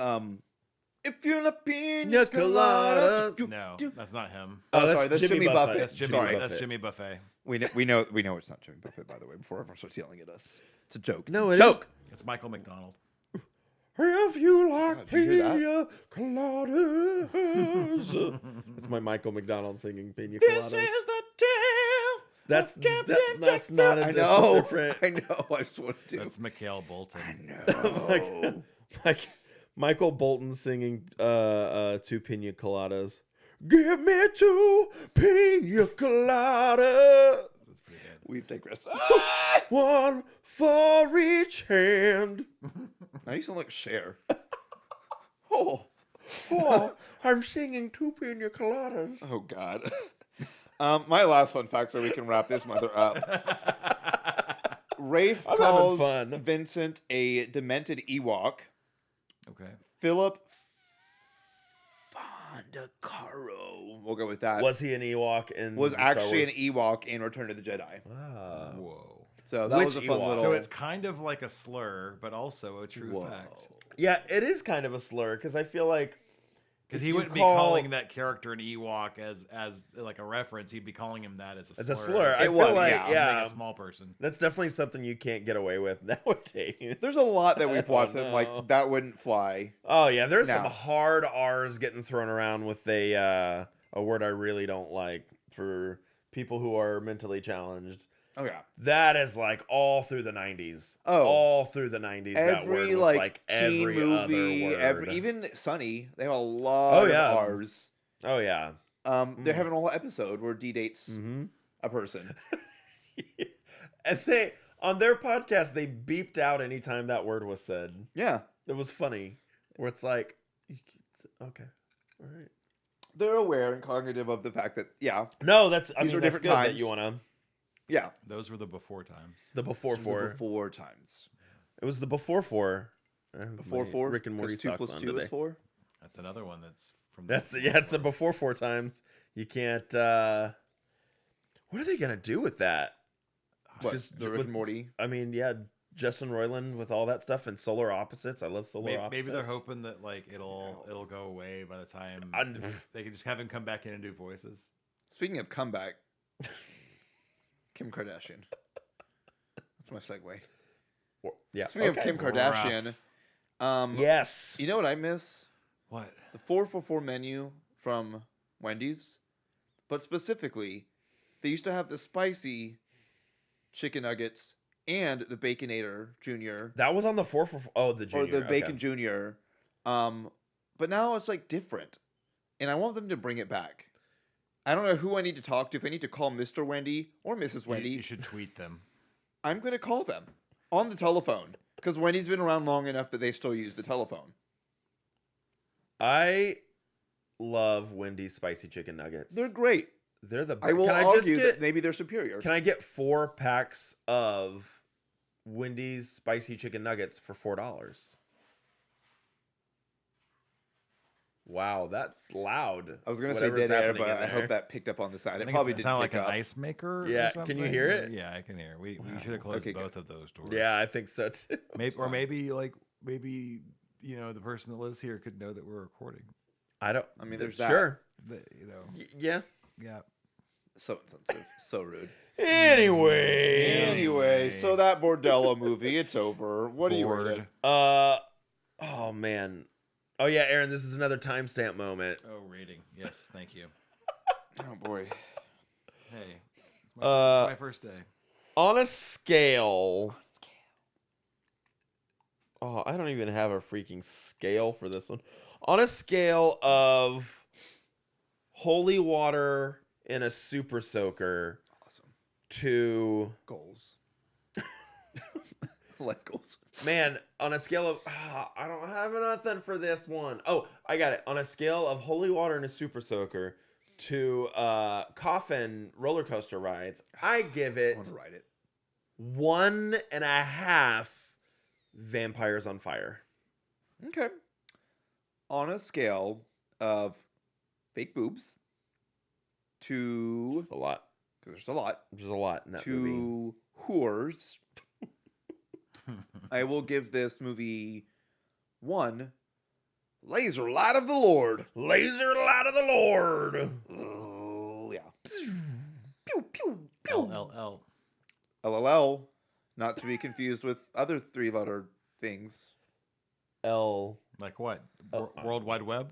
If you're a pina Pina colada? coladas. No, that's not him. Oh, sorry, that's Jimmy Buffett. That's Jimmy. Sorry. That's Jimmy Buffet. We know it's not Jimmy Buffett, by the way, before everyone starts yelling at us. It's a joke. No, it's it a is. joke. It's Michael McDonald. If you like God, did you hear Pina Coladas. It's my Michael McDonald singing Pina This Coladas. is the tale. That's not a I know. different. I know. I just want to. That's Mikhail Bolton. I know. like Michael Bolton singing Two Pina Coladas. Give me 2 Pina Coladas. That's pretty good. We've digressed. One for each hand. Now you sound like Cher. Oh. I'm singing 2 Pina Coladas. Oh, God. My last fun fact so we can wrap this mother up. Rafe I'm having calls fun. Vincent a demented Ewok. Okay. Philip Fondacaro, we'll go with that, Was he an Ewok in was Star actually Wars? an Ewok in Return of the Jedi. Wow. Whoa. So that Which was a fun Ewok? little... So it's kind of like a slur, but also a true Whoa. fact. Yeah, it is kind of a slur because I feel like Because if he you wouldn't be call- calling that character an Ewok as like a reference. He'd be calling him that as a It's slur. a slur. I It feel was, like yeah. yeah, Like a small person. that's definitely something you can't get away with nowadays. There's a lot that I we've don't watched that know. like that wouldn't fly. Oh yeah, there's some No. hard R's getting thrown around with a word I really don't like for people who are mentally challenged. Oh yeah. That is like all through the 90s. Oh. All through the 90s. That word Every was like teen every movie, other word. even Sunny, they have a lot yeah. of R's. Oh, yeah. They're having a whole episode where D dates Mm-hmm. a person. And they, on their podcast, they beeped out anytime that word was said. Yeah. It was funny. Where it's like, okay, all right. They're aware and cognitive of the fact that, yeah. No, that's, I These mean, are that's different good that times. you want to. Yeah. Those were the before times. The before This was four. the before times. It was the before four. Before four? Rick and Morty 'Cause 2 socks plus on 2 today. is 4? That's another one that's from. That's it's a before four times. You can't. What are they gonna do with that? What? Just The Rick with- and Morty? I mean, yeah, Justin Roiland with all that stuff and Solar Opposites. I love Solar Opposites. Maybe they're hoping that like it'll go away by the time they can just have him come back in and do voices. Speaking of comeback, Kim Kardashian. That's my segue. Yeah. Speaking okay. of Kim Kardashian, Yes. you know what I miss? What? The 444 menu from Wendy's, but specifically, they used to have the spicy chicken nuggets and the Baconator Junior, That was on the 444. Oh, the junior. or the okay. Bacon Junior. But now it's like different, and I want them to bring it back. I don't know who I need to talk to. If I need to call Mr. Wendy or Mrs. Wendy, You should tweet them. I'm going to call them on the telephone because Wendy's been around long enough that they still use the telephone. I love Wendy's spicy chicken nuggets. They're great. They're the. I will Can argue just that maybe they're superior. Can I get 4 packs of Wendy's spicy chicken nuggets for $4? Wow, that's loud. I was going to say Whatever's dead air, happening but in I there. hope that picked up on the side. I It think probably it didn't sound like pick an up. ice maker. Yeah, or can you something. hear it? Yeah, I can hear. We should have closed Okay, good. both of those doors. Yeah, I think so too. Maybe you know the person that lives here could know that we're recording. I don't. I mean, there's that. sure. You know. Yeah. Yeah. So insensitive. So rude. Anyway. So that Bordello movie, it's over. What are you Bored. rating? Oh man. Oh yeah, Aaron. This is another timestamp moment. Oh, rating. Yes, thank you. Oh boy. Hey, it's my first day. On a scale. Oh, I don't even have a freaking scale for this one. On a scale of holy water in a super soaker Awesome. to Goals. Life goals. man, on a scale of I don't have nothing for this one. Oh, I got it. On a scale of holy water in a super soaker to coffin roller coaster rides, I give I it want to ride it. 1.5 vampires on fire. Okay. On a scale of fake boobs to, A lot. because there's a lot, There's a lot in that movie. to whores, I will give this movie 1 laser light of the Lord. Laser light of the Lord. Oh, yeah. Pew, pew, pew. LLL. LLL, not to be confused with other 3-letter things. L Like what? Oh, World Wide Web?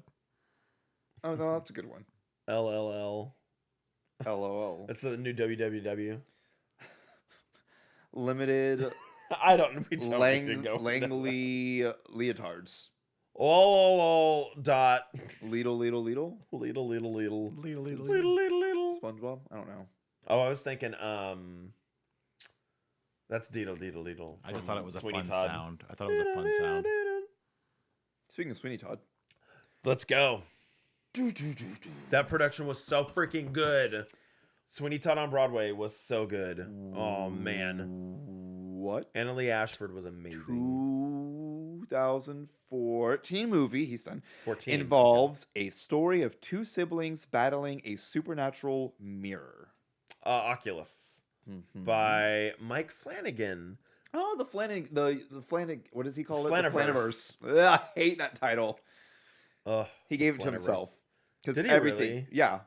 Oh, no, that's a good one. LLL. LOL. That's the new WWW. Limited I don't. We don't need to go. Langley leotards. Oh, dot. Lidl. Leedle, leedle, leedle. Leedle, Leedle, leedle, leedle. SpongeBob? I don't know. Oh, I was thinking, that's Deedle, Deedle, Deedle. I just from thought it was a Sweeney fun Todd. sound. I thought it was a fun sound. Speaking of Sweeney Todd. Let's go. That production was so freaking good. Sweeney Todd on Broadway was so good. Oh, man. What? Annalee Ashford was amazing. 2014 movie, he's done, 14. involves a story of 2 siblings battling a supernatural mirror. Oculus by Mike Flanagan. Oh, the Flanagan, what does he call it? The Flaniverse. Flaniverse. Ugh, I hate that title. Ugh, He gave it to Flaniverse. himself. Because Did he everything, really? yeah.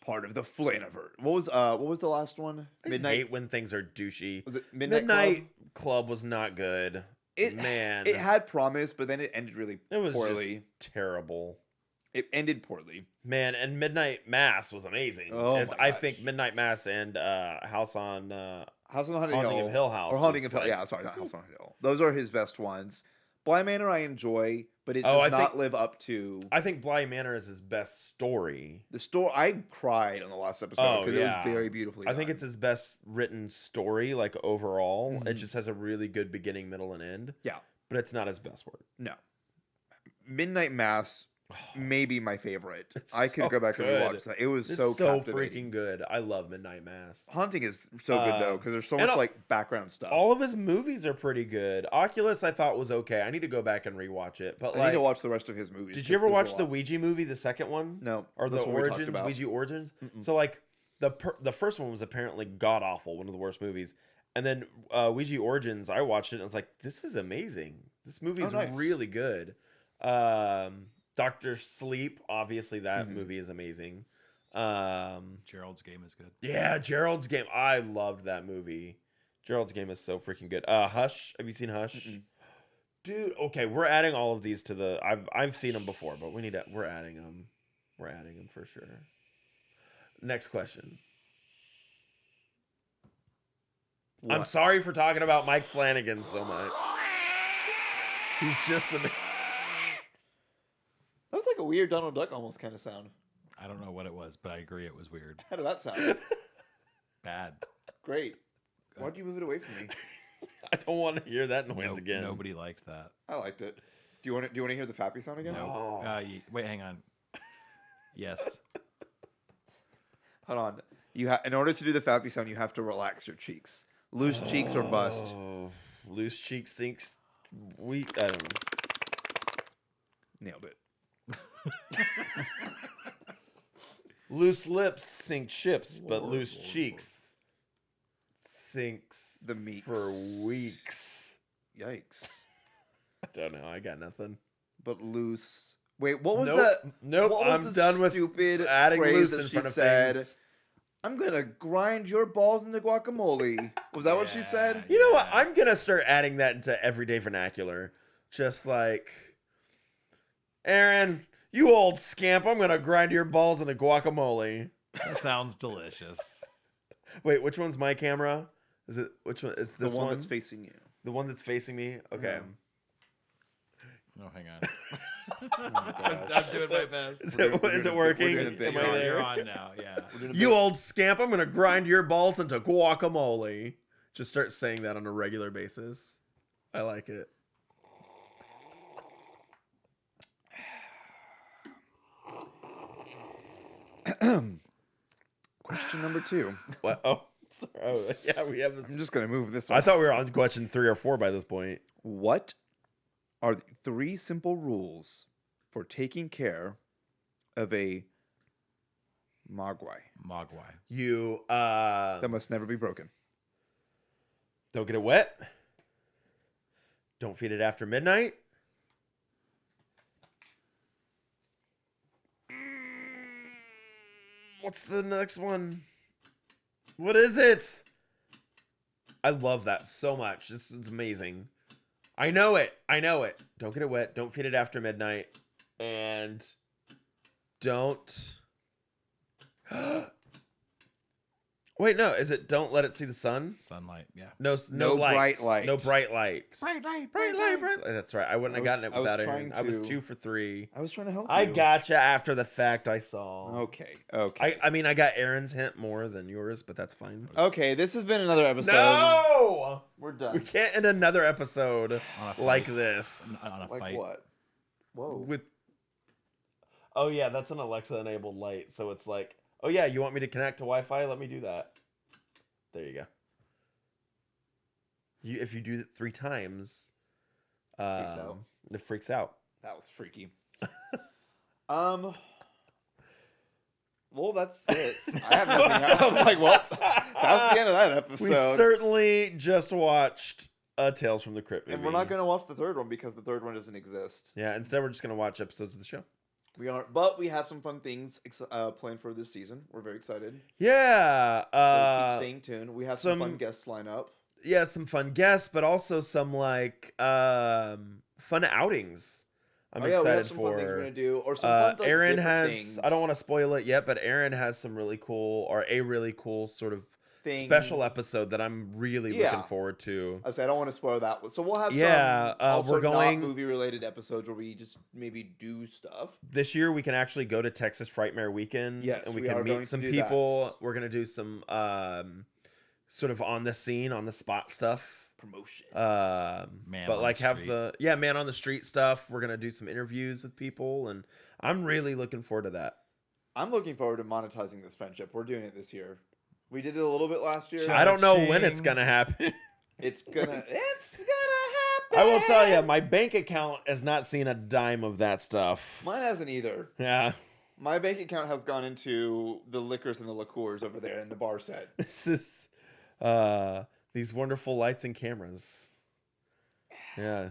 Part of the Flaniverse. What was the last one? I just hate when things are douchey. Was it Midnight Club was not good. It Man, it had promise, but then it ended really it was poorly. just terrible. It ended poorly. Man, and Midnight Mass was amazing. Oh And my I gosh. think Midnight Mass and House on House on Haunted Haunting Hill. of Hill House Or Haunting was of Hill. like- Yeah, sorry, not House on Haunted Hill. Those are his best ones. Bly Manor I enjoy, but it Oh, does I not think- live up to I think Bly Manor is his best story. the story. I cried on the last episode Oh, because it yeah. was very beautifully I think done. it's his best written story, like overall. It Mhm. just has a really good beginning, middle, and end. Yeah. But it's not his best work. No. Midnight Mass may be my favorite. It's I could so go back and good. rewatch that. It was It's so so captivating. freaking good. I love Midnight Mass. Haunting is so good though because there's so and much all- like background stuff. All of his movies are pretty good. Oculus, I thought was okay. I need to go back and rewatch it. But I like, need to watch the rest of his movies. did 'cause you ever there's a watch the lot. Ouija movie, the second one? No, Or the that's what we talked Origins, about. Ouija Origins? Mm-mm. So like the first one was apparently god awful, one of the worst movies. And then Ouija Origins, I watched it and I was like, this is amazing. This movie is nice. really good. Doctor Sleep, obviously that Mhm. movie is amazing. Gerald's Game is good. Yeah, Gerald's Game. I loved that movie. Gerald's Game is so freaking good. Hush. Have you seen Hush? Mm-mm. Dude, okay, we're adding all of these to the. I've seen them before, but we're adding them. We're adding them for sure. Next question. I'm What? sorry for talking about Mike Flanagan so much. He's just amazing. That was like a weird Donald Duck almost kind of sound. I don't know what it was, but I agree it was weird. How did that sound? Bad. Great. Why'd you move it away from me? I don't want to hear that noise Nope, again. Nobody liked that. I liked it. Do you want to hear the fappy sound again? No. Oh. Wait, hang on. Yes. Hold on. In order to do the fappy sound, you have to relax your cheeks. Loose cheeks or bust. Oh, loose cheeks sinks weak. I don't know. Nailed it. Loose lips sink ships, but loose cheeks sinks The meeks. for weeks. Yikes. I don't know. I got nothing. But loose. Wait, what was Nope. that? Nope. what was I'm the done with stupid adding phrase loose that in she front of said? things. I'm gonna grind your balls into guacamole. Was that what she said? You know what? Yeah. I'm gonna start adding that into everyday vernacular. Just like, Aaron, you old scamp, I'm gonna grind your balls into guacamole. That sounds delicious. Wait, which one's my camera? Is it which one? It's The this one one. that's facing you. The one that's facing me. Okay. Oh, hang on. gosh. I'm doing my best. Is We're it, doing is it a- working? we're doing a bit. Am You're I on, there? you're on now, yeah. You old scamp, I'm gonna grind your balls into guacamole. Just start saying that on a regular basis. I like it. Question number 2. What? Oh, sorry. Oh, yeah, we have this. I'm just gonna move this. I thought we were on question 3 or 4 by this point. What are the 3 simple rules for taking care of a mogwai Mogwai. You that must never be broken? don't get it wet. Don't feed it after midnight. What's the next one? What is it? I love that so much. This is amazing. I know it. I know it. Don't get it wet. Don't feed it after midnight. And don't. Wait, no. Is it don't let it see the sun? Sunlight, yeah. No, No light. bright light. No bright light. Bright light, Bright light, bright light. That's right. I wouldn't have gotten it I was without it. trying I was to- 2 for 3. I was trying to help I you. gotcha after the fact. I saw. Okay. Okay. I mean, I got Aaron's hint more than yours, but that's fine. Okay. This has been another episode. No, We're we done. can't end another episode On a like fight. this On a Like fight. what? Whoa. with. Oh yeah, that's an Alexa-enabled light, so it's like, oh yeah, you want me to connect to Wi-Fi? Let me do that. There you go. If you do it 3 times, out. it freaks out. That was freaky. Well, that's it. I have nothing. I'm like, well, that's the end of that We episode. certainly just watched Tales from the Crypt movie. And we're not going to watch the third one because the third one doesn't exist. Yeah, instead we're just gonna watch episodes of the show. We are, but we have some fun things planned for this season. We're very excited. Yeah, So keep staying tuned. We have some some- fun guests line up. yeah, some fun guests, but also some like fun outings. I'm we have excited some for. fun things we're gonna do, or some fun like, Aaron different has. things. I don't want to spoil it yet, but Aaron has some really cool, or a really cool sort of Thing. special episode that I'm really looking forward to. I say I don't want to spoil that one. So we'll have Yeah, some also we're going- not movie related episodes where we just maybe do stuff. This year we can actually go to Texas Frightmare Weekend. Yes, and we we can are going meet to some do people. that. We're gonna do some sort of on the scene, on the spot stuff. Promotion. Man But on like the have street. the man on the street stuff. We're gonna do some interviews with people, and I'm really looking forward to that. I'm looking forward to monetizing this friendship. We're doing it this year. We did it a little bit last year. I don't know when it's Cha-ching. gonna happen. It's gonna happen. I will tell you, my bank account has not seen a dime of that stuff. Mine hasn't either. Yeah, My bank account has gone into the liquors and the liqueurs over there in the bar set. this is these wonderful lights and cameras. Yeah,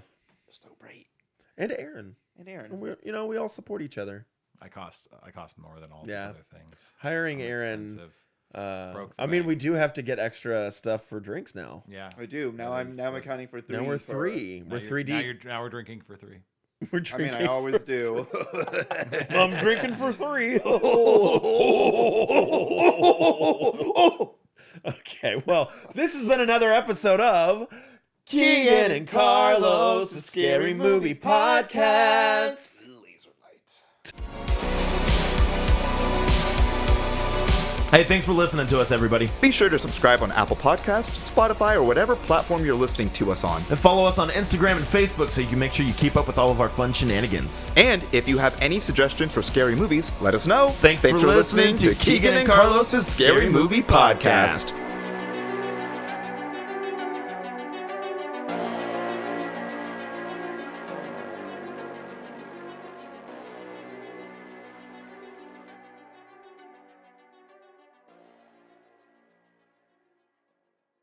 So great. and Aaron. And Aaron. And we all support each other. I cost more than all Yeah. these other things. Hiring I'm Aaron. expensive. Broke the I mean, bank. we do have to get extra stuff for drinks now. Yeah. I do. Now I'm accounting for 3. Now we're for- 3. Now We're you're- 3 deep. Now we're drinking for 3. We're I drinking. mean, I always for- do. I'm drinking for 3. Okay, well, this has been another episode of Keegan and Carlos, the Scary Movie Podcast. Laser light. Hey, thanks for listening to us, everybody. Be sure to subscribe on Apple Podcasts, Spotify, or whatever platform you're listening to us on. And follow us on Instagram and Facebook so you can make sure you keep up with all of our fun shenanigans. And if you have any suggestions for scary movies, let us know. Thanks for listening to Keegan and Carlos's Scary Movie Podcast.